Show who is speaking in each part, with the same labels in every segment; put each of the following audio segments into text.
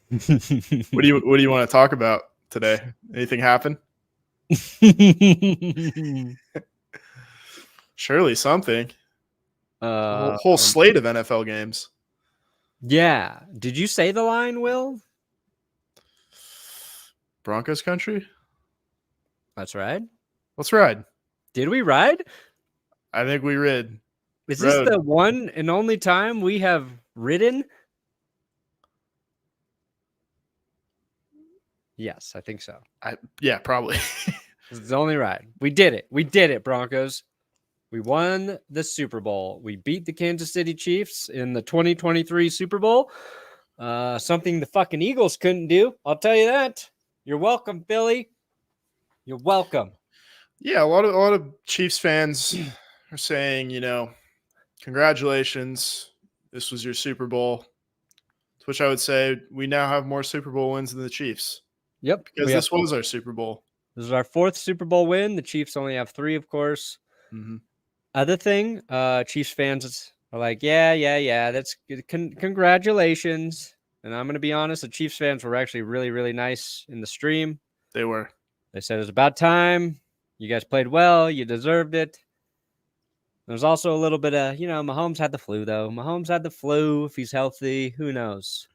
Speaker 1: What do you want to talk about today? Anything happen? Surely something. Whole slate of NFL games.
Speaker 2: Yeah. Did you say the line, Will?
Speaker 1: Broncos country?
Speaker 2: Let's ride.
Speaker 1: Let's ride.
Speaker 2: Did we ride?
Speaker 1: I think we rid.
Speaker 2: Is this the one and only time we have ridden? Yes, I think so.
Speaker 1: Yeah, probably.
Speaker 2: This is the only ride. We did it. We did it, Broncos. We won the Super Bowl. We beat the Kansas City Chiefs in the 2023 Super Bowl. Something the fucking Eagles couldn't do. I'll tell you that. You're welcome, Philly. You're welcome.
Speaker 1: Yeah, a lot of Chiefs fans are saying, congratulations. This was your Super Bowl. To which I would say we now have more Super Bowl wins than the Chiefs.
Speaker 2: Yep.
Speaker 1: Because this was our Super Bowl.
Speaker 2: This is our 4th Super Bowl win. The Chiefs only have 3, of course.
Speaker 1: Mm-hmm.
Speaker 2: Other thing, Chiefs fans are like, yeah, that's good. Congratulations. And I'm going to be honest, the Chiefs fans were actually really, really nice in the stream.
Speaker 1: They were.
Speaker 2: They said it was about time. You guys played well. You deserved it. There's also a little bit of, Mahomes had the flu, though. Mahomes had the flu. If he's healthy, who knows?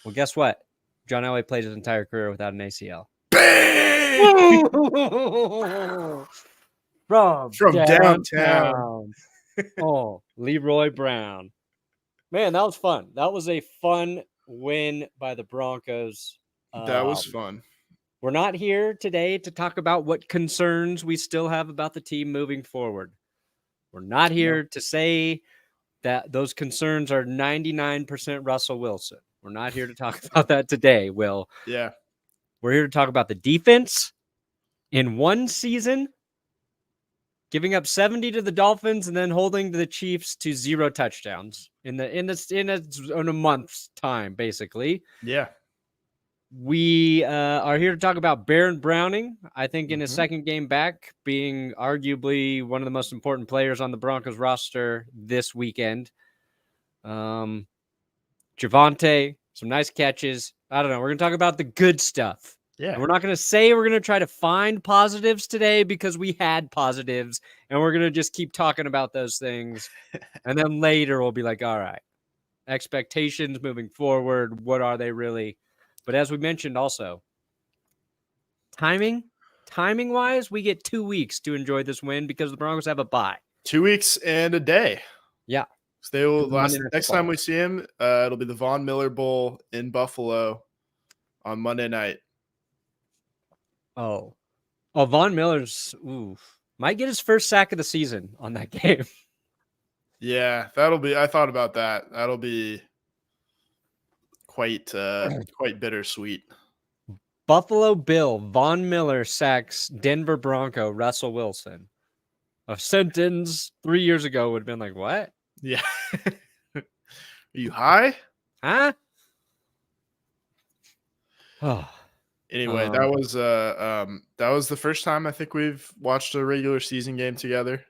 Speaker 2: Well, guess what? John Elway played his entire career without an ACL.
Speaker 1: Bang! From downtown.
Speaker 2: Oh, Leroy Brown. Man, that was fun. That was a fun win by the Broncos.
Speaker 1: That was fun.
Speaker 2: We're not here today to talk about what concerns we still have about the team moving forward. We're not here to say that those concerns are 99% Russell Wilson. We're not here to talk about that today, Will.
Speaker 1: Yeah.
Speaker 2: We're here to talk about the defense in one season, giving up 70 to the Dolphins and then holding the Chiefs to 0 touchdowns in a month's time, basically.
Speaker 1: Yeah.
Speaker 2: We are here to talk about Baron Browning, I think in his second game back, being arguably one of the most important players on the Broncos roster this weekend. Javonte, some nice catches. I don't know. We're going to talk about the good stuff.
Speaker 1: Yeah.
Speaker 2: And we're not going to say we're going to try to find positives today because we had positives, and we're going to just keep talking about those things. And then later we'll be like, all right, expectations moving forward, what are they really? But as we mentioned also, timing-wise, we get 2 weeks to enjoy this win because the Broncos have a bye.
Speaker 1: 2 weeks and a day.
Speaker 2: Yeah.
Speaker 1: So they will next time we see him, it'll be the Von Miller Bowl in Buffalo on Monday night.
Speaker 2: Oh, Von Miller's might get his first sack of the season on that game.
Speaker 1: Yeah, I thought about that. That'll be quite bittersweet.
Speaker 2: Buffalo Bill Von Miller sacks Denver Bronco Russell Wilson. A sentence 3 years ago would have been like, what?
Speaker 1: Yeah. Are you high?
Speaker 2: Huh? Oh.
Speaker 1: Anyway, that was the first time I think we've watched a regular season game together.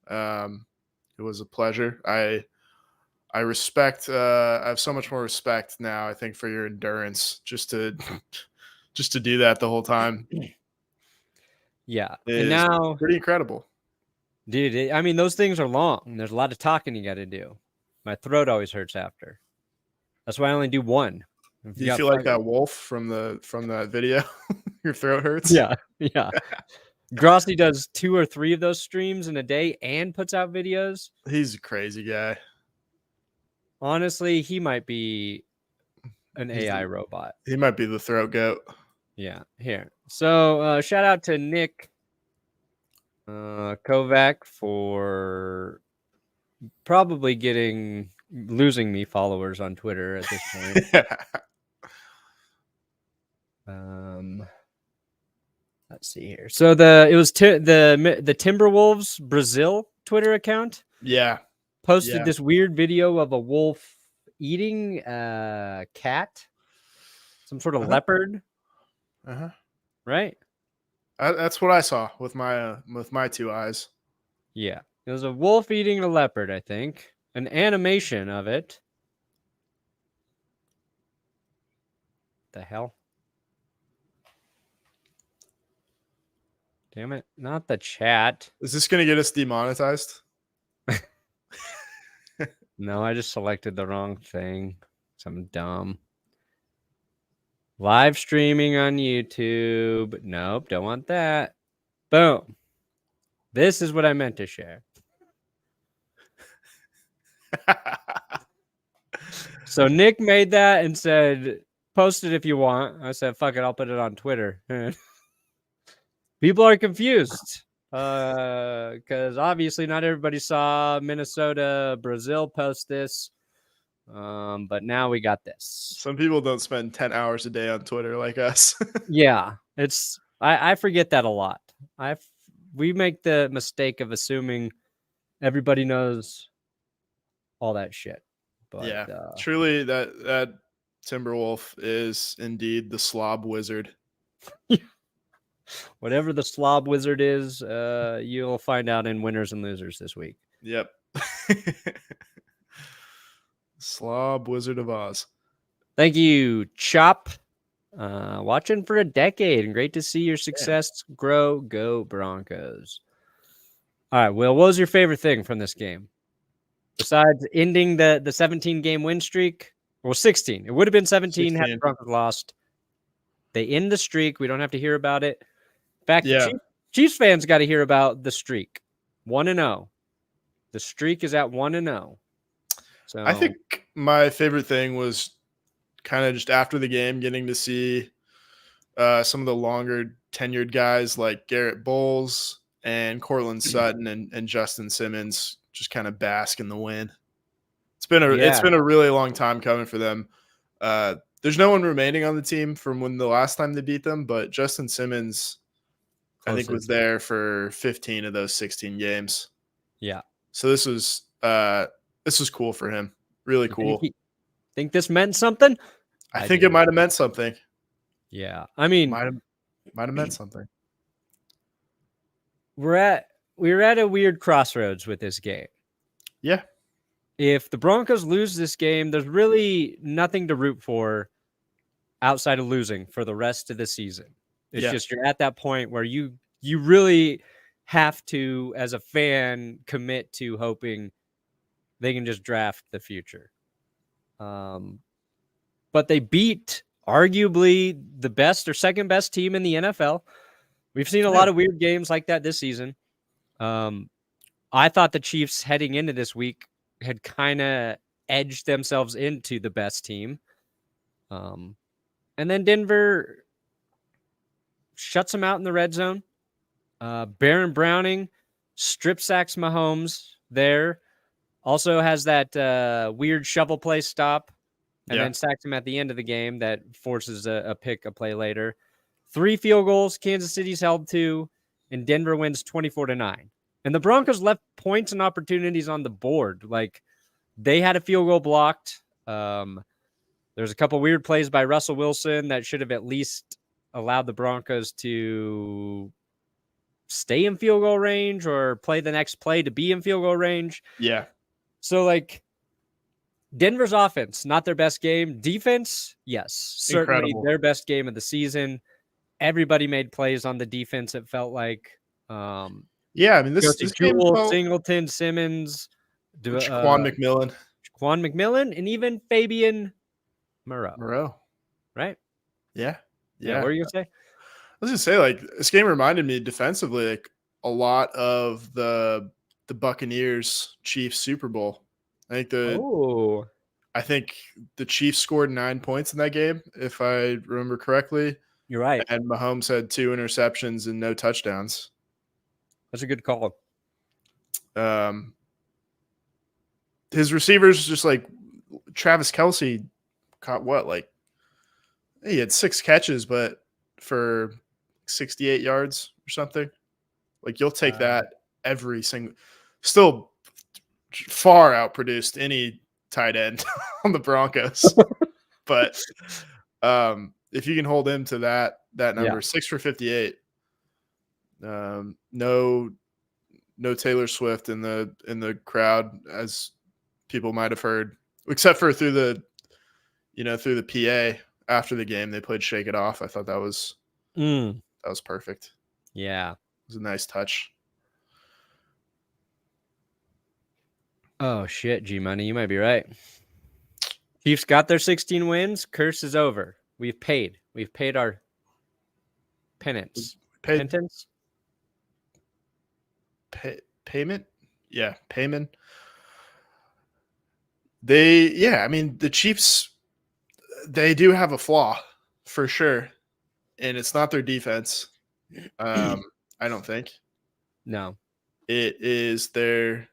Speaker 1: It was a pleasure. I respect. I have so much more respect now, I think, for your endurance just to do that the whole time.
Speaker 2: Yeah, and now
Speaker 1: pretty incredible,
Speaker 2: dude. I mean, those things are long. There's a lot of talking you got to do. My throat always hurts after. That's why I only do one.
Speaker 1: Do you feel like that wolf from that video? Your throat hurts?
Speaker 2: Yeah. Grossi does 2 or 3 of those streams in a day and puts out videos.
Speaker 1: He's a crazy guy.
Speaker 2: Honestly, he might be an AI robot.
Speaker 1: He might be the throat goat.
Speaker 2: Yeah. Here. So shout out to Nick Kovac for probably losing me followers on Twitter at this point. Let's see here. So it was the Timberwolves Brazil Twitter account.
Speaker 1: Yeah.
Speaker 2: Posted this weird video of a wolf eating a cat, some sort of leopard. Right.
Speaker 1: That's what I saw with my 2 eyes.
Speaker 2: Yeah, it was a wolf eating a leopard. I think an animation of it. the hell? Damn it. Not the chat.
Speaker 1: Is this going to get us demonetized?
Speaker 2: No, I just selected the wrong thing. Something dumb. Live streaming on YouTube. Nope, don't want that. Boom. This is what I meant to share. So Nick made that and said, post it if you want. I said, fuck it, I'll put it on Twitter. People are confused because obviously not everybody saw Minnesota, Brazil post this. But now we got this.
Speaker 1: Some people don't spend 10 hours a day on Twitter like us.
Speaker 2: Yeah, I forget that a lot. We make the mistake of assuming everybody knows all that shit. But
Speaker 1: yeah, truly that Timberwolf is indeed the slob wizard.
Speaker 2: Whatever the slob wizard is, you'll find out in winners and losers this week.
Speaker 1: Yep. Slob Wizard of Oz.
Speaker 2: Thank you, Chop. Watching for a decade, and great to see your success grow. Go Broncos. All right, Will, what was your favorite thing from this game? Besides ending the 17-game win streak? Well, 16. It would have been 17 had the Broncos lost. They end the streak. We don't have to hear about it. In fact, Chiefs fans got to hear about the streak. 1-0. The streak is at 1-0. So
Speaker 1: I think my favorite thing was kind of just after the game, getting to see some of the longer tenured guys like Garrett Bowles and Cortland Sutton and Justin Simmons just kind of bask in the win. It's been a really long time coming for them. There's no one remaining on the team from when the last time they beat them, but Justin Simmons, I think, was there for 15 of those 16 games.
Speaker 2: Yeah.
Speaker 1: So this was cool for him. Really cool.
Speaker 2: Think this meant something?
Speaker 1: I think it might have meant something.
Speaker 2: Yeah. I mean,
Speaker 1: might have meant something.
Speaker 2: We're at a weird crossroads with this game.
Speaker 1: Yeah.
Speaker 2: If the Broncos lose this game, there's really nothing to root for outside of losing for the rest of the season. It's just you're at that point where you really have to, as a fan, commit to hoping they can just draft the future. But they beat arguably the best or second best team in the NFL. We've seen a lot of weird games like that this season. I thought the Chiefs heading into this week had kind of edged themselves into the best team. And then Denver shuts them out in the red zone. Baron Browning strip sacks Mahomes there. Also has that weird shovel play stop and then sacks him at the end of the game that forces a play later. 3 field goals, Kansas City's held 2, and Denver wins 24-9. And the Broncos left points and opportunities on the board. Like, they had a field goal blocked. There's a couple weird plays by Russell Wilson that should have at least allowed the Broncos to stay in field goal range or play the next play to be in field goal range.
Speaker 1: Yeah.
Speaker 2: So, like, Denver's offense, not their best game. Defense, yes, certainly their best game of the season. Everybody made plays on the defense, it felt like.
Speaker 1: I mean, this game
Speaker 2: felt... Singleton, Simmons,
Speaker 1: Quan
Speaker 2: McMillan, and even Fabian
Speaker 1: Moreau.
Speaker 2: Right?
Speaker 1: Yeah.
Speaker 2: What were you going to say?
Speaker 1: I was going to say, like, this game reminded me defensively, like, a lot of the Buccaneers Chiefs Super Bowl. I think the Chiefs scored 9 points in that game, if I remember correctly.
Speaker 2: You're right.
Speaker 1: And Mahomes had 2 interceptions and no touchdowns.
Speaker 2: That's a good call.
Speaker 1: His receivers, just like Travis Kelce, caught what? Like, he had 6 catches, but for 68 yards or something. Like, you'll take that every single. Still far outproduced any tight end on the Broncos. But if you can hold him to that number, 6 for 58. No Taylor Swift in the crowd, as people might have heard, except for through the PA after the game they played "Shake It Off." I thought that was perfect.
Speaker 2: Yeah.
Speaker 1: It was a nice touch.
Speaker 2: Oh shit, G Money, you might be right. Chiefs got their 16 wins. Curse is over. We've paid our penance. Penance?
Speaker 1: Payment? Yeah, payment. The Chiefs, they do have a flaw for sure, and it's not their defense. I don't think.
Speaker 2: No.
Speaker 1: It is their,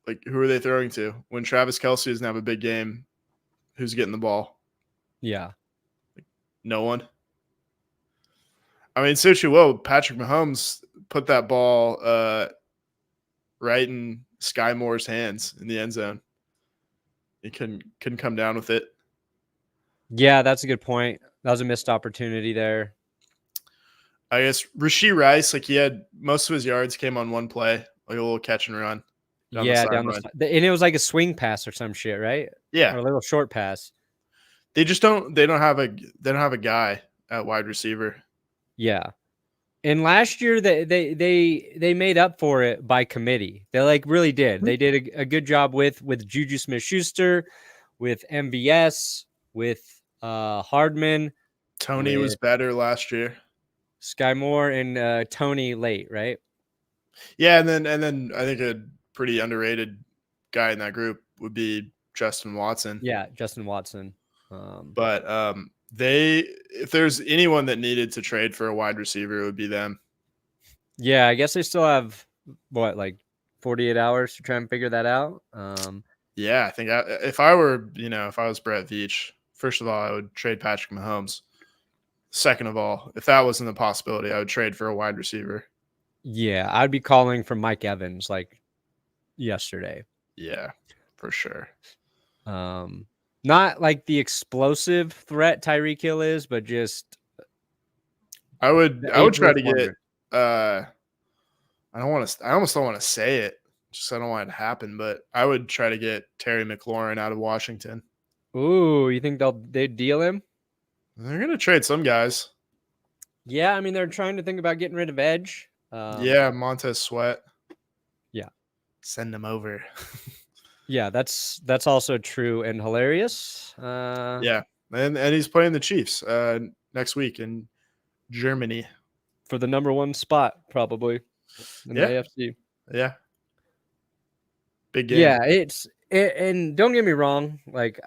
Speaker 1: like, who are they throwing to? When Travis Kelce doesn't have a big game, who's getting the ball?
Speaker 2: Yeah.
Speaker 1: No one. I mean, Patrick Mahomes put that ball right in Sky Moore's hands in the end zone. He couldn't come down with it.
Speaker 2: Yeah, that's a good point. That was a missed opportunity there.
Speaker 1: I guess Rashee Rice, like, he had most of his yards came on one play, like a little catch and run.
Speaker 2: Down the and it was like a swing pass or some shit, right?
Speaker 1: Yeah,
Speaker 2: or a little short pass.
Speaker 1: They don't have a guy at wide receiver.
Speaker 2: Yeah. And last year they made up for it by committee. They like really did. They did a good job with Juju Smith-Schuster, with MVS, with Hardman.
Speaker 1: Tony was better last year.
Speaker 2: Sky Moore and Tony late, right?
Speaker 1: Yeah, and then I think a pretty underrated guy in that group would be Justin Watson.
Speaker 2: Yeah, Justin Watson.
Speaker 1: But if there's anyone that needed to trade for a wide receiver, it would be them.
Speaker 2: Yeah, I guess they still have like 48 hours to try and figure that out.
Speaker 1: Yeah, I think if I was Brett Veach, first of all, I would trade Patrick Mahomes. Second of all, if that wasn't a possibility, I would trade for a wide receiver.
Speaker 2: Yeah, I'd be calling for Mike Evans like yesterday.
Speaker 1: Yeah, for sure.
Speaker 2: Not like the explosive threat Tyreek Hill is, but just
Speaker 1: I would try to get I almost don't want to say it, just I don't want it to happen, but I would try to get Terry McLaurin out of Washington.
Speaker 2: Ooh, you think they'd deal him?
Speaker 1: They're gonna trade some guys.
Speaker 2: Yeah, I mean they're trying to think about getting rid of Edge.
Speaker 1: Yeah, Montez Sweat.
Speaker 2: Yeah,
Speaker 1: send him over.
Speaker 2: Yeah, that's also true and hilarious.
Speaker 1: Yeah, and he's playing the Chiefs next week in Germany
Speaker 2: for the number 1 spot, probably in the AFC.
Speaker 1: Yeah, big game.
Speaker 2: Yeah, and don't get me wrong, like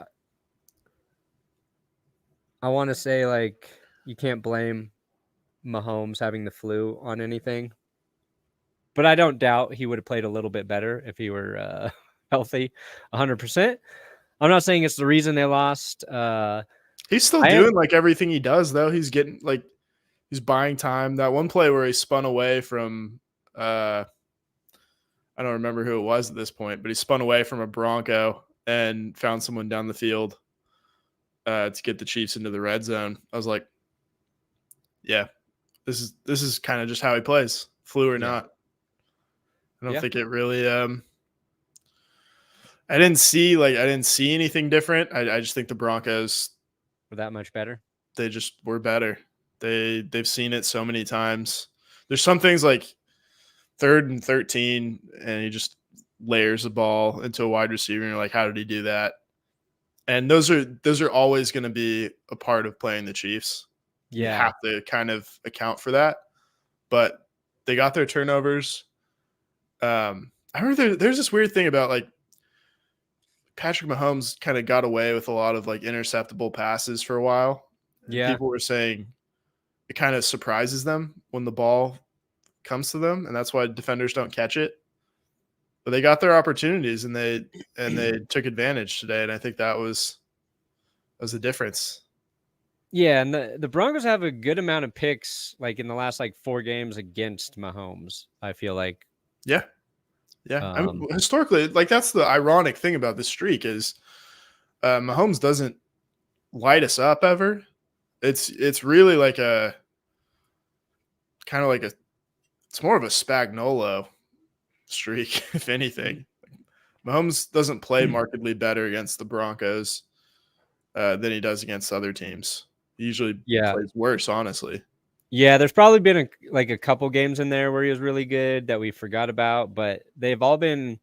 Speaker 2: I want to say like you can't blame Mahomes having the flu on anything, but I don't doubt he would have played a little bit better if he were healthy 100%. I'm not saying it's the reason they lost.
Speaker 1: He's still doing like everything he does, though. He's getting like he's buying time. That one play where he spun away from I don't remember who it was at this point, but he spun away from a Bronco and found someone down the field to get the Chiefs into the red zone. I was like, yeah, this is kind of just how he plays, flu or not. I don't think it really I didn't see anything different. I just think the Broncos
Speaker 2: were that much better.
Speaker 1: They just were better. They've seen it so many times. There's some things like 3rd and 13, and he just layers the ball into a wide receiver, and you're like, how did he do that? And those are always going to be a part of playing the Chiefs.
Speaker 2: Yeah,
Speaker 1: you have to kind of account for that. But they got their turnovers. I remember there's this weird thing about like Patrick Mahomes kind of got away with a lot of like interceptable passes for a while.
Speaker 2: Yeah,
Speaker 1: people were saying it kind of surprises them when the ball comes to them, and that's why defenders don't catch it. But they got their opportunities, and they took advantage today, and I think that was the difference.
Speaker 2: Yeah, and the Broncos have a good amount of picks, like in the last like 4 games against Mahomes. I feel like.
Speaker 1: Yeah. I mean, historically, like that's the ironic thing about this streak is Mahomes doesn't light us up ever. It's really like it's more of a Spagnuolo streak, if anything. Mahomes doesn't play markedly better against the Broncos. than he does against other teams. He usually
Speaker 2: Yeah.
Speaker 1: plays worse, honestly.
Speaker 2: Yeah, there's probably been a couple games in there where he was really good that we forgot about, but they've all been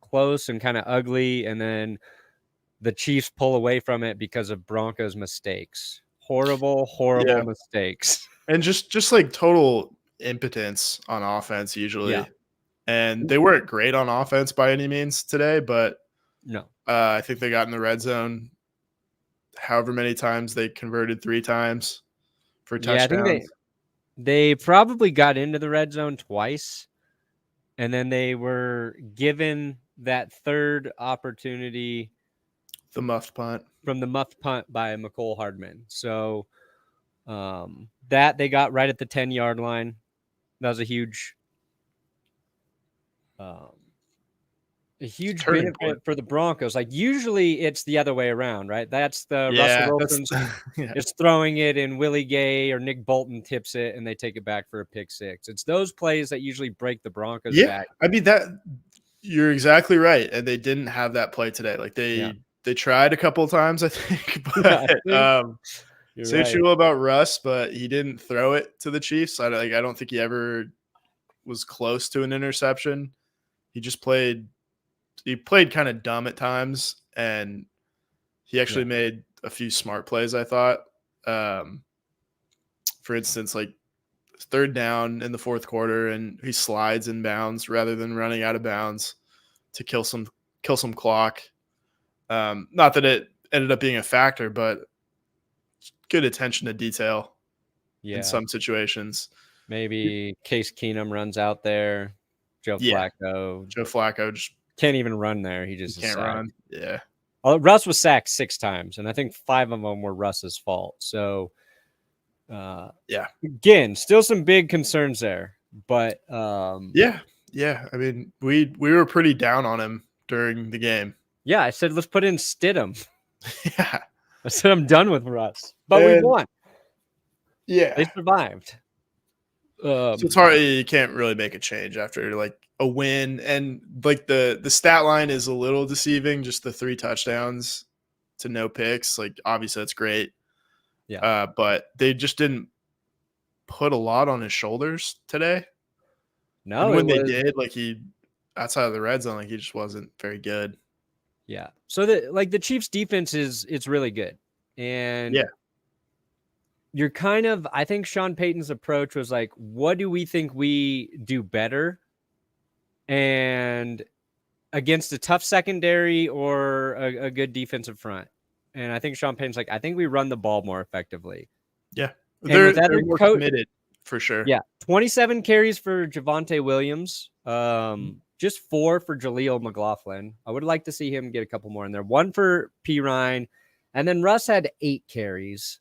Speaker 2: close and kind of ugly, and then the Chiefs pull away from it because of Broncos mistakes. Horrible
Speaker 1: Yeah.
Speaker 2: mistakes.
Speaker 1: And just like total impotence on offense usually.
Speaker 2: Yeah.
Speaker 1: And they weren't great on offense by any means today, but
Speaker 2: No.
Speaker 1: I think they got in the red zone however many times. They converted 3 times for
Speaker 2: Yeah, I think
Speaker 1: touchdowns.
Speaker 2: they probably got into the red zone twice, and then they were given that third opportunity
Speaker 1: The muffed punt.
Speaker 2: from the muffed punt by McCole Hardman. So that they got right at the 10-yard line. That was a huge
Speaker 1: Turning
Speaker 2: benefit
Speaker 1: point.
Speaker 2: for the Broncos. Like usually it's the other way around, right? That's the Russell
Speaker 1: Yeah,
Speaker 2: Wilson's
Speaker 1: yeah.
Speaker 2: is throwing it and Willie Gay or Nick Bolton tips it and they take it back for a pick six. It's those plays that usually break the Broncos
Speaker 1: Yeah,
Speaker 2: back.
Speaker 1: I mean that you're exactly right, and they didn't have that play today. Like they tried a couple of times, I think, but
Speaker 2: You're
Speaker 1: say what
Speaker 2: right.
Speaker 1: you will about Russ, but he didn't throw it to the Chiefs. I don't think he ever was close to an interception. He just played kind of dumb at times, and he actually made a few smart plays, I thought. For instance, like third down in the fourth quarter, and he slides in bounds rather than running out of bounds to kill some clock. Not that it ended up being a factor, but good attention to detail in some situations.
Speaker 2: Maybe Case Keenum runs out there. Joe Flacco
Speaker 1: just
Speaker 2: can't even run there. He just
Speaker 1: can't run. Yeah.
Speaker 2: Russ was sacked 6 times, and I think 5 of them were Russ's fault. So, again, still some big concerns there. But
Speaker 1: yeah. I mean, we were pretty down on him during the game.
Speaker 2: Yeah, I said let's put in Stidham.
Speaker 1: Yeah,
Speaker 2: I said I'm done with Russ, but we won.
Speaker 1: Yeah,
Speaker 2: they survived.
Speaker 1: So it's hard. You can't really make a change after like a win, and like the stat line is a little deceiving. Just the 3 touchdowns to no picks. Like obviously that's great.
Speaker 2: Yeah.
Speaker 1: But they just didn't put a lot on his shoulders today.
Speaker 2: No,
Speaker 1: and when they did, like he outside of the red zone, like he just wasn't very good.
Speaker 2: Yeah. So the Chiefs defense it's really good. And you're kind of, I think Sean Payton's approach was like, what do we think we do better? And against a tough secondary or a good defensive front. And I think Sean Payton's like, I think we run the ball more effectively.
Speaker 1: Yeah.
Speaker 2: They're
Speaker 1: more committed for sure.
Speaker 2: Yeah. 27 carries for Javonte Williams. Just 4 for Jaleel McLaughlin. I would like to see him get a couple more in there. 1 for P. Ryan. And then Russ had 8 carries.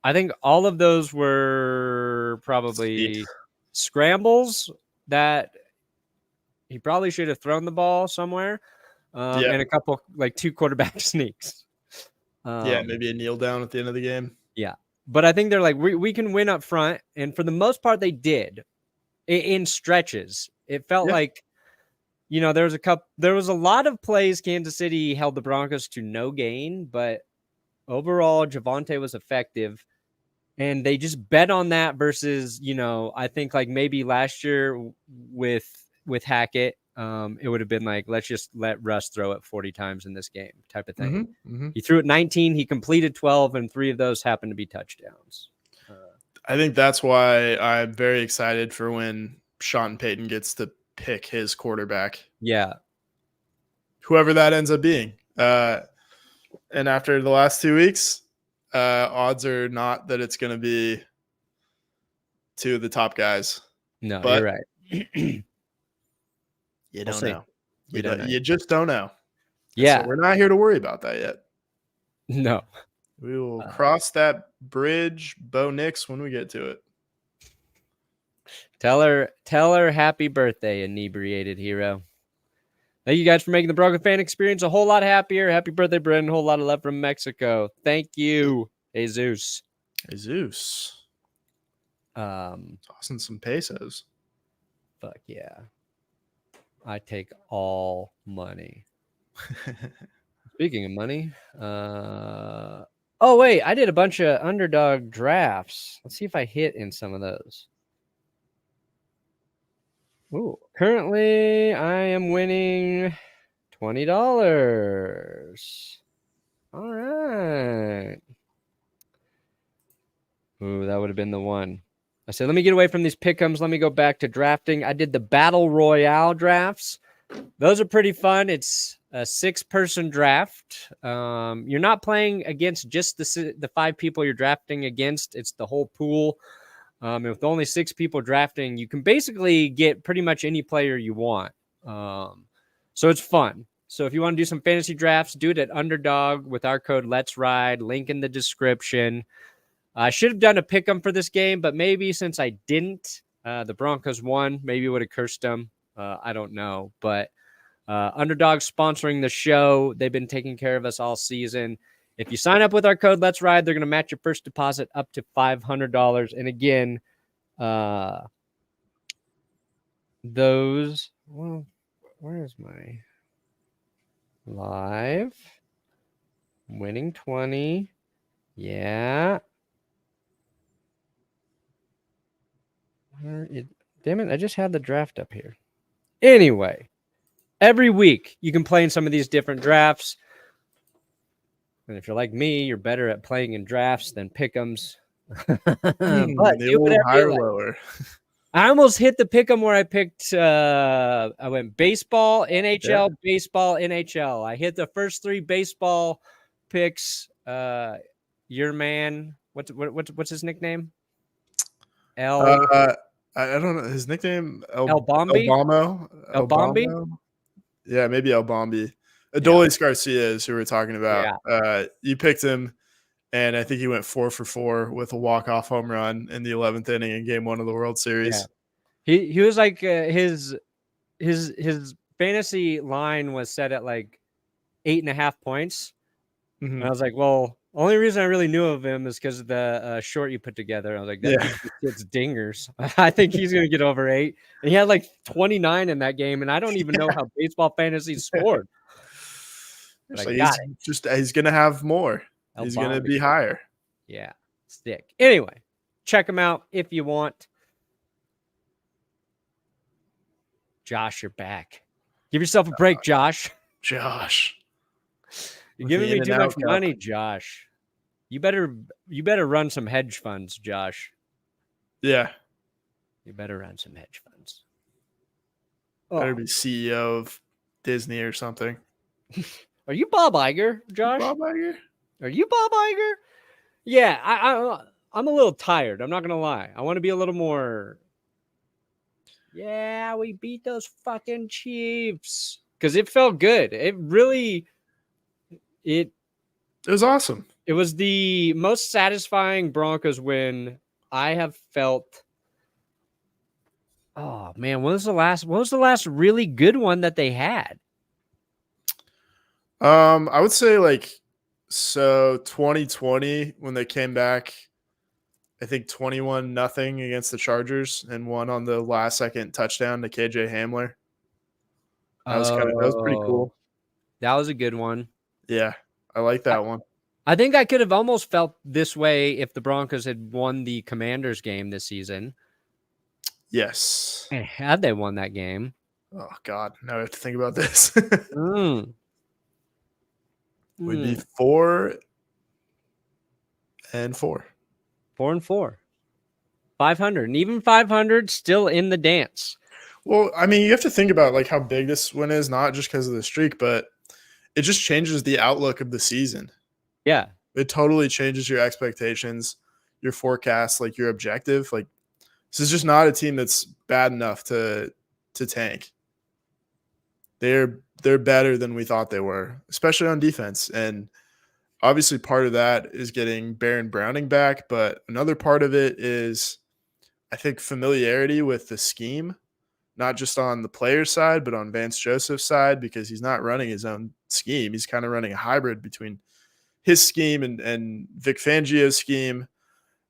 Speaker 2: I think all of those were probably scrambles that he probably should have thrown the ball somewhere. And a couple, like 2 quarterback sneaks.
Speaker 1: Maybe a kneel down at the end of the game.
Speaker 2: Yeah. But I think they're like, we can win up front. And for the most part, they did in stretches. It felt like, there was a lot of plays Kansas City held the Broncos to no gain, but overall Javonte was effective. And they just bet on that versus, I think like maybe last year with Hackett, it would have been like, let's just let Russ throw it 40 times in this game type of thing. He threw it 19, he completed 12, and 3 of those happened to be touchdowns.
Speaker 1: I think that's why I'm very excited for when Sean Payton gets to pick his quarterback.
Speaker 2: Yeah.
Speaker 1: Whoever that ends up being. And after the last 2 weeks, odds are not that it's going to be 2 of the top guys.
Speaker 2: No, but you're right.
Speaker 1: You don't know. You just don't know.
Speaker 2: Yeah.
Speaker 1: So we're not here to worry about that yet.
Speaker 2: No.
Speaker 1: We will cross that bridge, Bo Nix, when we get to it.
Speaker 2: Tell her happy birthday, inebriated hero. Thank you guys for making the Broncos fan experience a whole lot happier. Happy birthday, Brendan. A whole lot of love from Mexico. Thank you, Jesus.
Speaker 1: Tossing some pesos.
Speaker 2: Fuck yeah. I take all money. Speaking of money, oh wait, I did a bunch of underdog drafts. Let's see if I hit in some of those. Ooh, currently I am winning $20. All right. Ooh, that would have been the one. I said, let me get away from these pick'ems. Let me go back to drafting. I did the Battle Royale drafts. Those are pretty fun. It's a 6-person draft. You're not playing against just the 5 people you're drafting against. It's the whole pool. And with only 6 people drafting, you can basically get pretty much any player you want. So it's fun. So if you want to do some fantasy drafts, do it at Underdog with our code Let's Ride. Link in the description. I should have done a pick 'em for this game, but maybe since I didn't, the Broncos won. Maybe would have cursed them. I don't know. But Underdog sponsoring the show. They've been taking care of us all season. If you sign up with our code Let's Ride, they're going to match your first deposit up to $500. And again, those. Well, where's my live winning 20? Yeah. Damn it, I just had the draft up here. Anyway, every week you can play in some of these different drafts. And if you're like me, you're better at playing in drafts than pick'ems. But do whatever
Speaker 1: higher,
Speaker 2: you like.
Speaker 1: lower.
Speaker 2: I almost hit the pick'em where I picked. I went baseball, NHL, baseball, NHL. I hit the first 3 baseball picks. Your man, what's his nickname?
Speaker 1: I don't know his nickname.
Speaker 2: El Bombi?
Speaker 1: El
Speaker 2: Bombi?
Speaker 1: Yeah, maybe El Bombi. Adolis Garcia is who we're talking about.
Speaker 2: Yeah.
Speaker 1: You picked him, and I think he went 4 for 4 with a walk-off home run in the 11th inning in Game 1 of the World Series.
Speaker 2: Yeah. He was like his fantasy line was set at like 8.5 points.
Speaker 1: Mm-hmm.
Speaker 2: And I was like, well, only reason I really knew of him is because of the short you put together. I was like, it's dingers. I think he's going to get over 8. And he had like 29 in that game, and I don't even know how baseball fantasy scored.
Speaker 1: But he's going to have more. He's going to be higher.
Speaker 2: Yeah, stick. Anyway, check him out if you want. Josh, you're back. Give yourself a break, Josh.
Speaker 1: Josh.
Speaker 2: You're giving me too much money, Josh. You better run some hedge funds, Josh.
Speaker 1: Yeah.
Speaker 2: You better run some hedge funds.
Speaker 1: Better be CEO of Disney or something.
Speaker 2: Are you Bob Iger, Josh?
Speaker 1: Bob Iger?
Speaker 2: Are you Bob Iger? Yeah, I'm a little tired. I'm not gonna lie. I want to be a little more. Yeah, we beat those fucking Chiefs because it felt good. It was awesome. It was the most satisfying Broncos win I have felt. Oh man, what was the last really good one that they had?
Speaker 1: I would say 2020 when they came back, I think 21-0 against the Chargers and won on the last second touchdown to KJ Hamler. That was pretty cool.
Speaker 2: That was a good one.
Speaker 1: Yeah, I like that one.
Speaker 2: I think I could have almost felt this way if the Broncos had won the Commanders game this season.
Speaker 1: Yes.
Speaker 2: And had they won that game.
Speaker 1: Oh, God. Now I have to think about this. We'd be 4-4.
Speaker 2: 4-4. 500. And even 500 still in the dance.
Speaker 1: Well, I mean, you have to think about how big this win is, not just because of the streak, but it just changes the outlook of the season.
Speaker 2: Yeah.
Speaker 1: It totally changes your expectations, your forecast, your objective. This is just not a team that's bad enough to tank. They're better than we thought they were, especially on defense. And obviously part of that is getting Baron Browning back, but another part of it is, I think, familiarity with the scheme, not just on the player side, but on Vance Joseph's side, because he's not running his own scheme. He's kind of running a hybrid between his scheme and Vic Fangio's scheme.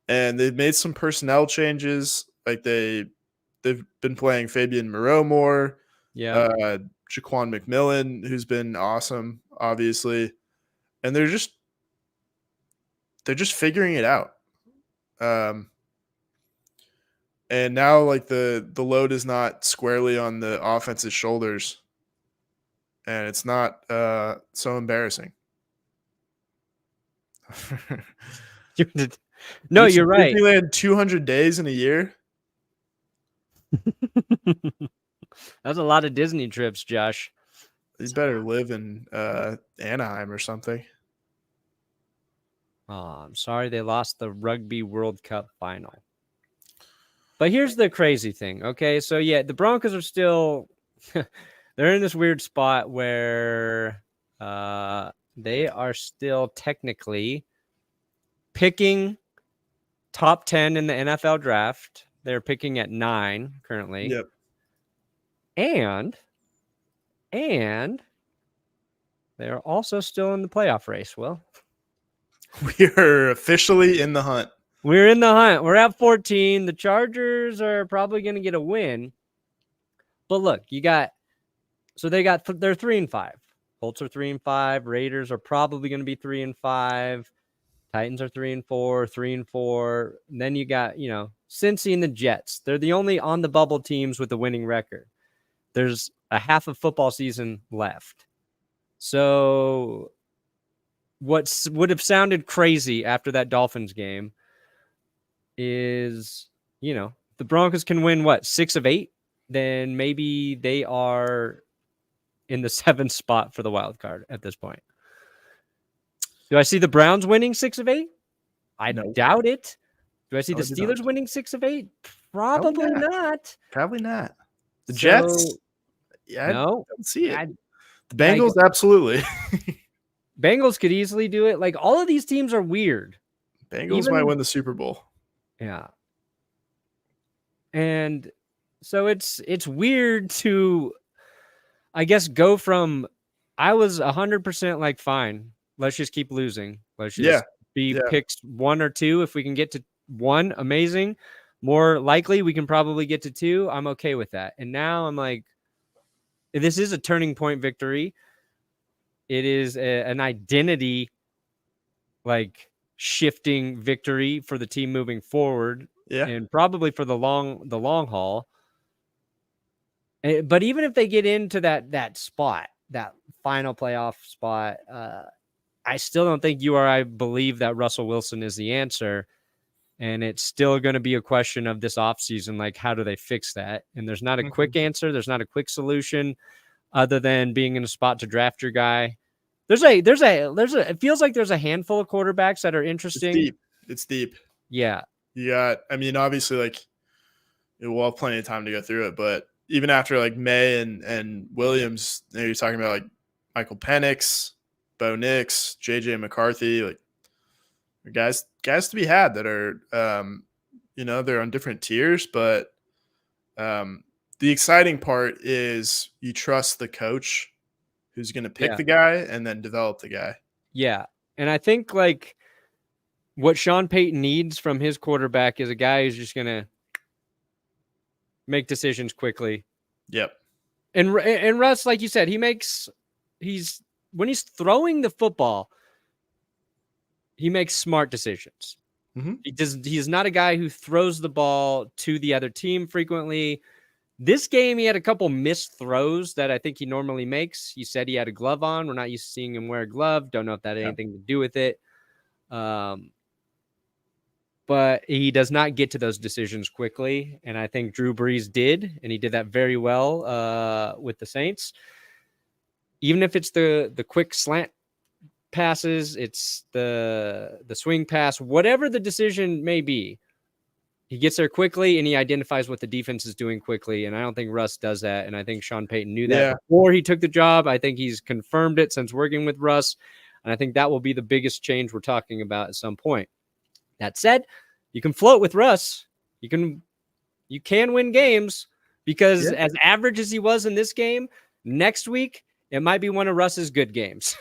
Speaker 1: And they've made some personnel changes. They've been playing Fabian Moreau more.
Speaker 2: Yeah.
Speaker 1: Jaquan McMillan, who's been awesome, obviously. and they're just figuring it out. And now like the load is not squarely on the offense's shoulders, and it's not so embarrassing.
Speaker 2: No, you're right.
Speaker 1: Disneyland 200 days in a year.
Speaker 2: That's a lot of Disney trips, Josh.
Speaker 1: You better live in Anaheim or something.
Speaker 2: Oh, I'm sorry they lost the Rugby World Cup final. But here's the crazy thing, okay? So, yeah, the Broncos are still – they're in this weird spot where they are still technically picking top 10 in the NFL draft. They're picking at 9 currently.
Speaker 1: Yep.
Speaker 2: And they are also still in the playoff race, Will.
Speaker 1: We are officially in the hunt.
Speaker 2: We're in the hunt. We're at 14. The Chargers are probably going to get a win. But look, they're 3-5. Colts are 3-5. Raiders are probably going to be 3-5. Titans are 3-4, 3-4. And then you got, Cincy and the Jets. They're the only on the bubble teams with a winning record. There's a half of football season left. So what would have sounded crazy after that Dolphins game is, the Broncos can win 6 of 8, then maybe they are in the 7th spot for the wild card at this point. Do I see the Browns winning 6 of 8? I doubt it. Do I see the Steelers winning 6 of 8? Probably not.
Speaker 1: Probably not. The Jets? Yeah,
Speaker 2: no,
Speaker 1: I don't see it. The Bengals, absolutely.
Speaker 2: Bengals could easily do it. Like, all of these teams are weird.
Speaker 1: Bengals might win the Super Bowl.
Speaker 2: Yeah. And so it's weird to, I guess, go from, I was 100% like, fine, let's just keep losing. Let's just be picked 1 or 2. If we can get to 1, amazing. More likely, we can probably get to 2. I'm okay with that. And now I'm like, this is a turning point victory. It is an identity, shifting victory for the team moving forward.
Speaker 1: Yeah.
Speaker 2: And probably for the long haul. But even if they get into that spot, that final playoff spot, I still don't think you or I believe that Russell Wilson is the answer. And it's still going to be a question of this offseason, how do they fix that? And there's not a quick answer. There's not a quick solution other than being in a spot to draft your guy. It feels like there's a handful of quarterbacks that are interesting.
Speaker 1: It's deep.
Speaker 2: Yeah.
Speaker 1: You got, obviously, we'll have plenty of time to go through it, but even after May and Williams, you're talking about Michael Penix, Bo Nix, JJ McCarthy, guys to be had that are, they're on different tiers, but the exciting part is you trust the coach who's going to pick the guy and then develop the guy.
Speaker 2: Yeah. And I think what Sean Payton needs from his quarterback is a guy who's just going to make decisions quickly.
Speaker 1: Yep.
Speaker 2: And Russ, like you said, when he's throwing the football, he makes smart decisions.
Speaker 1: Mm-hmm.
Speaker 2: He's not a guy who throws the ball to the other team frequently. This game, he had a couple missed throws that I think he normally makes. He said he had a glove on. We're not used to seeing him wear a glove. Don't know if that had anything to do with it. But he does not get to those decisions quickly. And I think Drew Brees did, and he did that very well with the Saints. Even if it's the quick slant passes, it's the swing pass, whatever the decision may be, he gets there quickly and he identifies what the defense is doing quickly. And I don't think Russ does that. And I think Sean Payton knew that before he took the job. I think he's confirmed it since working with Russ. And I think that will be the biggest change we're talking about at some point. That said, you can float with Russ. You can win games because as average as he was in this game, next week, it might be one of Russ's good games.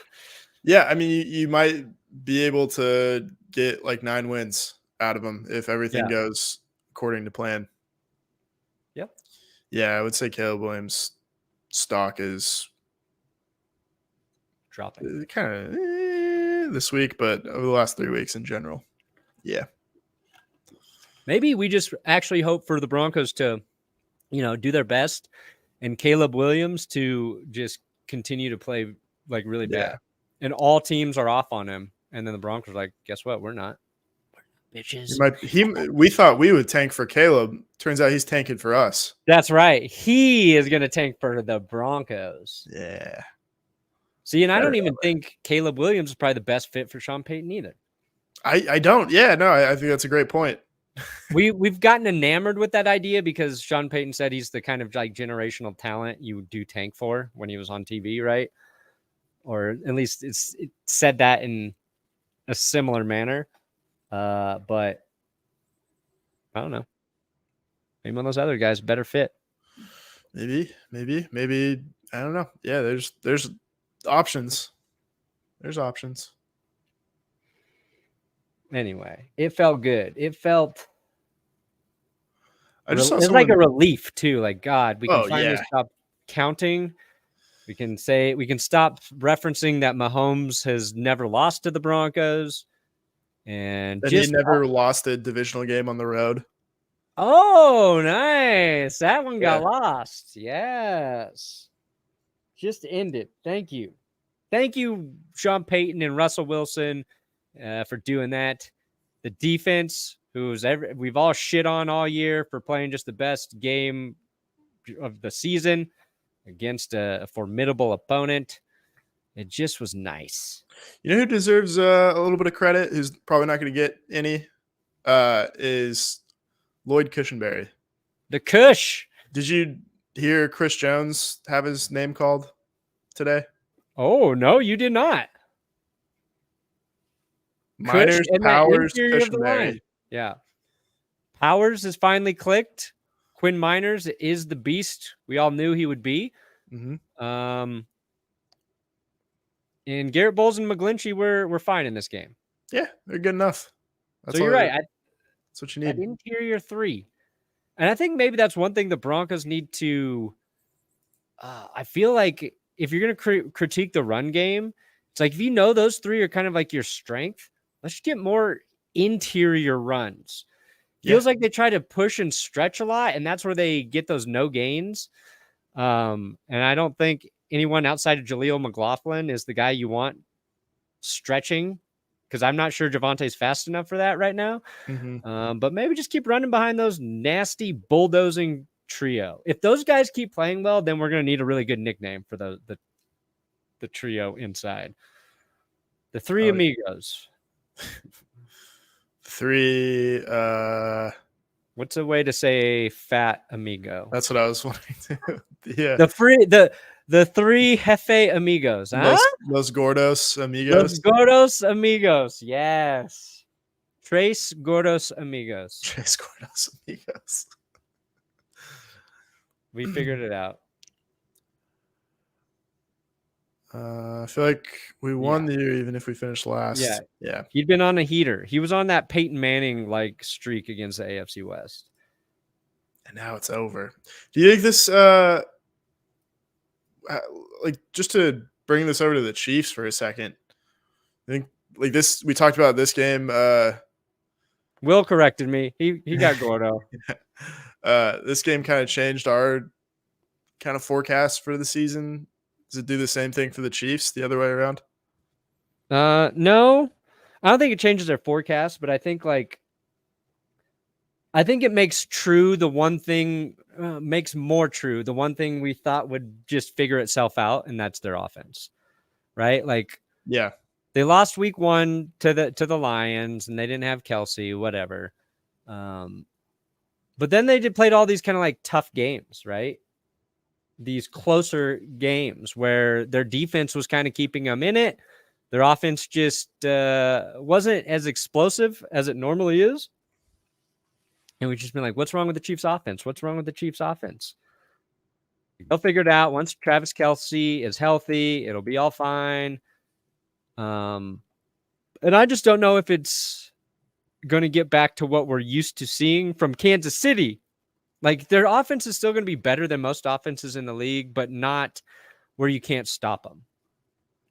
Speaker 1: Yeah. You might be able to get 9 wins out of him if everything goes according to plan.
Speaker 2: Yep.
Speaker 1: Yeah, I would say Caleb Williams' stock is
Speaker 2: dropping.
Speaker 1: Kind of this week, but over the last 3 weeks in general. Yeah.
Speaker 2: Maybe we just actually hope for the Broncos to, do their best, and Caleb Williams to just continue to play like really bad. And all teams are off on him. And then the Broncos are like, guess what? We're not. Bitches.
Speaker 1: We thought we would tank for Caleb. Turns out he's tanking for us.
Speaker 2: That's right. He is going to tank for the Broncos.
Speaker 1: Yeah.
Speaker 2: See, and I don't even think Caleb Williams is probably the best fit for Sean Payton either.
Speaker 1: I don't. Yeah, no, I think that's a great point.
Speaker 2: We've gotten enamored with that idea because Sean Payton said he's the kind of like generational talent you do tank for when he was on TV, right? Or at least it said that in a similar manner. But I don't know. Maybe one of those other guys better fit.
Speaker 1: Maybe. I don't know. Yeah, there's options. There's options.
Speaker 2: Anyway, it felt good. It felt
Speaker 1: it's
Speaker 2: like a relief too. Like, God, we can finally
Speaker 1: yeah.
Speaker 2: stop counting. We can stop referencing that Mahomes has never lost to the Broncos. And
Speaker 1: he never lost a divisional game on the road.
Speaker 2: Oh, nice. That one got lost. Yes. Just end it. Thank you. Thank you, Sean Payton and Russell Wilson, for doing that. The defense, we've all shit on all year for playing just the best game of the season against a formidable opponent. It just was nice.
Speaker 1: You know who deserves a little bit of credit, who's probably not going to get any, is Lloyd Cushenberry.
Speaker 2: The Cush.
Speaker 1: Did you hear Chris Jones have his name called today?
Speaker 2: Oh, no, you did not.
Speaker 1: Miners, Powers, Cushenberry.
Speaker 2: Yeah. Powers has finally clicked. Quinn Miners is the beast we all knew he would be.
Speaker 1: Mm-hmm.
Speaker 2: And Garrett Bowles and McGlinchey were fine in this game.
Speaker 1: Yeah, they're good enough.
Speaker 2: So you're right.
Speaker 1: That's what you need.
Speaker 2: An interior three. And I think maybe that's one thing the Broncos need to I feel like if you're going to critique the run game, it's like if you know those three are kind of like your strength, let's get more interior runs. Feels like they try to push and stretch a lot, and that's where they get those no gains. And I don't think anyone outside of Jaleel McLaughlin is the guy you want stretching, because I'm not sure Javonte's fast enough for that right now.
Speaker 1: Mm-hmm.
Speaker 2: But maybe just keep running behind those nasty bulldozing trio. If those guys keep playing well, then we're going to need a really good nickname for the trio inside. The three amigos.
Speaker 1: Three.
Speaker 2: What's a way to say fat amigo?
Speaker 1: That's what I was wanting to. Yeah.
Speaker 2: The three jefe amigos. Huh?
Speaker 1: Los Gordos amigos.
Speaker 2: Los Gordos amigos. Yes. Tres Gordos amigos.
Speaker 1: Tres Gordos amigos.
Speaker 2: We figured it out.
Speaker 1: I feel like we won the year even if we finished last. Yeah.
Speaker 2: He'd been on a heater. He was on that Peyton Manning like streak against the AFC West.
Speaker 1: And now it's over. Do you think this like, just to bring this over to the Chiefs for a second, I think like this, we talked about this game.
Speaker 2: Will corrected me. He got Gordo.
Speaker 1: This game kind of changed our kind of forecast for the season. Does it do the same thing for the Chiefs the other way around?
Speaker 2: No, I don't think it changes their forecast, but I think it makes true the one thing, makes more true the one thing we thought would just figure itself out, and that's their offense, right? Like,
Speaker 1: yeah,
Speaker 2: they lost week 1 to the Lions, and they didn't have Kelce, whatever. But then they played all these kind of like tough games, right? These closer games where their defense was kind of keeping them in it. Their offense just wasn't as explosive as it normally is. And we've just been like, what's wrong with the Chiefs offense? What's wrong with the Chiefs offense? They'll figure it out. Once Travis Kelce is healthy, it'll be all fine. And I just don't know if it's going to get back to what we're used to seeing from Kansas City. Like, their offense is still going to be better than most offenses in the league, but not where you can't stop them.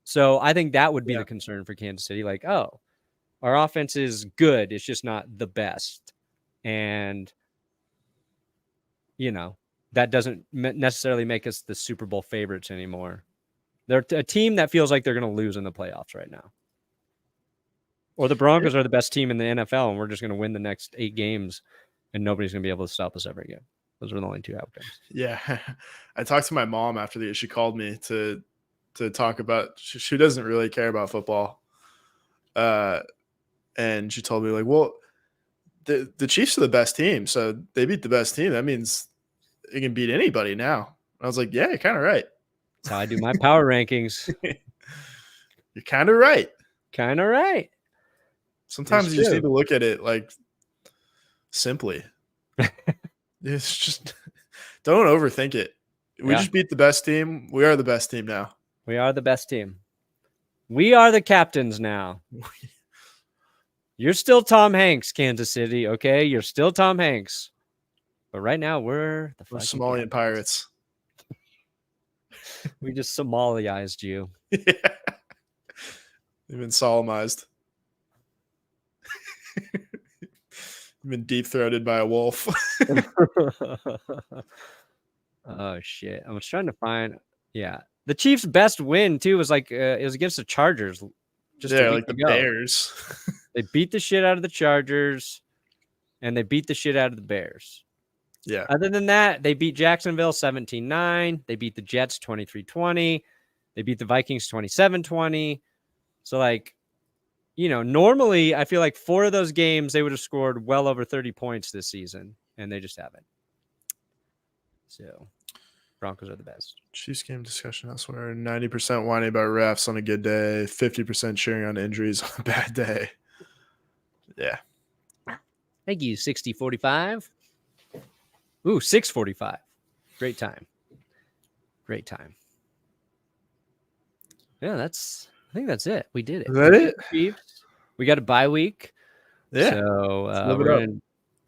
Speaker 2: So I think that would be
Speaker 1: Yeah.
Speaker 2: the concern for Kansas City. Like, oh, our offense is good. It's just not the best. And, that doesn't necessarily make us the Super Bowl favorites anymore. They're a team that feels like they're going to lose in the playoffs right now. Or the Broncos are the best team in the NFL, and we're just going to win the next 8 games, and nobody's going to be able to stop us ever again. Those are the only 2 outcomes.
Speaker 1: Yeah. I talked to my mom after the she called me to talk about she doesn't really care about football. And she told me like, well, the Chiefs are the best team, so they beat the best team. That means they can beat anybody now. I was like, yeah, you're kind of right.
Speaker 2: That's how I do my power rankings.
Speaker 1: You're kind of right.
Speaker 2: Kind of right.
Speaker 1: Sometimes you just need to look at it like simply. It's just don't overthink it. We just beat the best team. We are the best team now.
Speaker 2: We are the best team. We are the captains now. You're still Tom Hanks, Kansas City, okay? You're still Tom Hanks. But right now, we're
Speaker 1: Somalian Pirates.
Speaker 2: We just Somaliized you.
Speaker 1: Yeah. You've been solemnized. You've been deep-throated by a wolf.
Speaker 2: Oh, shit. I was trying to find... Yeah. The Chiefs' best win, too, was like... it was against the Chargers.
Speaker 1: Just like the Bears.
Speaker 2: They beat the shit out of the Chargers, and they beat the shit out of the Bears.
Speaker 1: Yeah.
Speaker 2: Other than that, they beat Jacksonville 17-9. They beat the Jets 23-20. They beat the Vikings 27-20. So, like, normally I feel like 4 of those games they would have scored well over 30 points this season, and they just haven't. So, Broncos are the best.
Speaker 1: Chiefs game discussion elsewhere. 90% whining about refs on a good day. 50% cheering on injuries on a bad day. Yeah.
Speaker 2: Thank you, 60-45. Ooh, 6:45. Great time. Great time. Yeah, I think that's it. We did it.
Speaker 1: Is that it?
Speaker 2: Chiefs. We got a bye week.
Speaker 1: Yeah.
Speaker 2: So we're going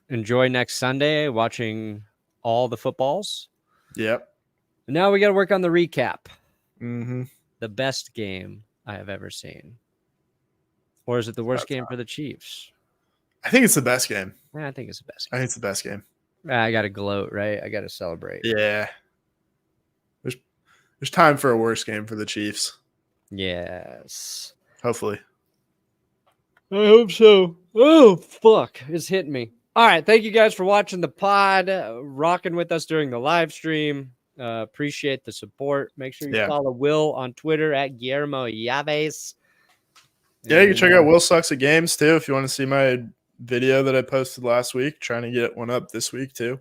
Speaker 2: to enjoy next Sunday watching all the footballs.
Speaker 1: Yep.
Speaker 2: And now we got to work on the recap.
Speaker 1: Mm-hmm.
Speaker 2: The best game I have ever seen. Or is it the worst game for the Chiefs?
Speaker 1: I think it's the best game.
Speaker 2: I think it's the best game.
Speaker 1: I think it's the best game.
Speaker 2: I got to gloat, right? I got to celebrate.
Speaker 1: Yeah. There's time for a worse game for the Chiefs.
Speaker 2: Yes.
Speaker 1: Hopefully.
Speaker 2: I hope so. Oh, fuck. It's hitting me. All right. Thank you guys for watching the pod, rocking with us during the live stream. Appreciate the support. Make sure you follow Will on Twitter at Guillermo Yaves.
Speaker 1: Yeah, you can check out Will Sucks at Games too if you want to see my video that I posted last week. Trying to get one up this week too.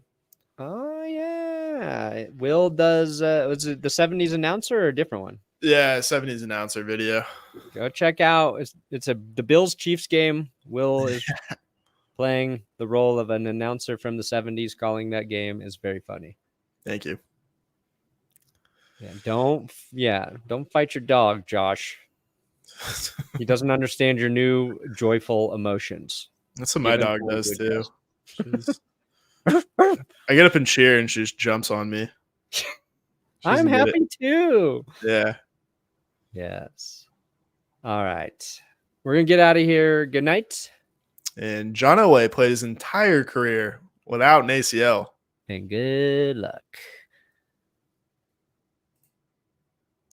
Speaker 2: Oh, yeah. Will does, was it the 70s announcer or a different one?
Speaker 1: Yeah, 70s announcer video.
Speaker 2: Go check out. It's the Bills Chiefs game. Will is playing the role of an announcer from the 70s, calling that game. Is very funny.
Speaker 1: Thank you.
Speaker 2: Yeah, don't fight your dog, Josh. He doesn't understand your new joyful emotions.
Speaker 1: That's what my dog does too. I get up and cheer and she just jumps on me.
Speaker 2: I'm happy too.
Speaker 1: Yeah.
Speaker 2: Yes. All right. We're going to get out of here. Good night.
Speaker 1: And John Elway played his entire career without an ACL.
Speaker 2: And good luck.